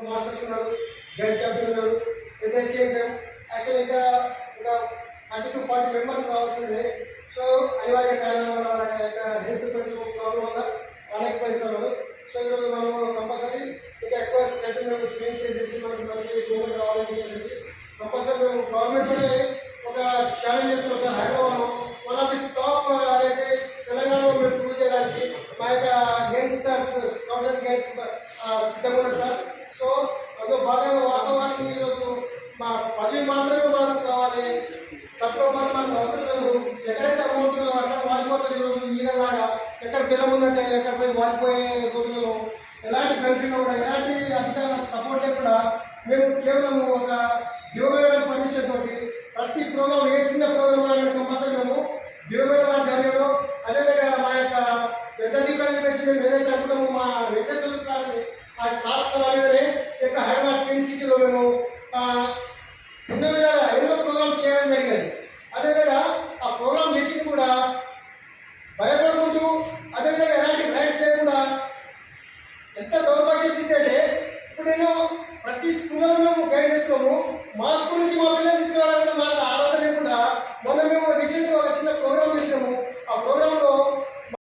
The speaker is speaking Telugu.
మాస్టర్స్ ఉన్నారు, గైడ్ క్యాప్టెన్ ఉన్నారు. At the same time actual ఇంకా 30 to 40 మెంబర్స్ రావాల్సిందే. సో అనివార్య కారణం వల్ల వాళ్ళ యొక్క హెల్త్ కొంచెం ప్రాబ్లం వల్ల రాలేకపోయిస్తున్నారు. సో ఈరోజు మనము కంపల్సరీ ఇంకా ఎక్కువ స్ట్రెంత్ మేము చేంజ్ చేసేసి మనకి మంచి గవర్నమెంట్ రావాలని చెప్పేసి కంపల్సరీ మేము గవర్నమెంట్లోనే ఒక ఛాలెంజ్ చేస్తున్నాం సార్. హైదరాబాద్లో వన్ ఆఫ్ ది టాప్ అనేది తెలంగాణలో మేము ప్రూవ్ చేయడానికి మా యొక్క యంగ్స్టర్స్ స్కౌట్స్ అండ్ గైడ్స్ సిద్ధంగా ఉన్నారు సార్. సో అందులో భాగంగా వాస్తవానికి ఈరోజు మా పదవి మాత్రమే మాకు కావాలి, తక్కువ మాత్రం మాకు అవసరం లేదు. ఎక్కడైతే అమౌంట్ అక్కడ వాలిపోతుంది. ఈరోజు ఈదలాగా ఎక్కడ బిల్లం ఉందంటే ఎక్కడ పోయి వాలిపోయే రోజుల్లో ఎలాంటి బెనిఫిట్ కూడా ఎలాంటి అధికారుల సపోర్ట్ లేకుండా మేము కేవలం ఒక గివ్వేయడం పర్మిషన్ తోటి ప్రతి ప్రోగ్రామ్ ఏ చిన్న ప్రోగ్రామ్ అనేది కంపల్సరీ మేము గివ్వేయడం ఆధ్వర్యంలో అదేవిధంగా మా యొక్క పెద్ద అధికారులు చెప్పేసి మేము ఏదైతే అనుకున్నామో మా వెంకటేశ్వర సార్ని ఆ సారసలాగానే యొక్క హైదరాబాద్ క్లీన్ సిటీలో మేము ఎన్నో ప్రోగ్రామ్ చేయడం జరిగింది. అదేవిధంగా ఆ ప్రోగ్రామ్ చేసి కూడా భయపడుకుంటూ అదేవిధంగా ఎలాంటి గైడ్స్ లేకుండా ఎంత దౌర్భాగ్య స్థితి అంటే ఇప్పుడు నేను ప్రతి స్కూల్లో మేము గైడ్ చేస్తున్నాము. మా స్కూల్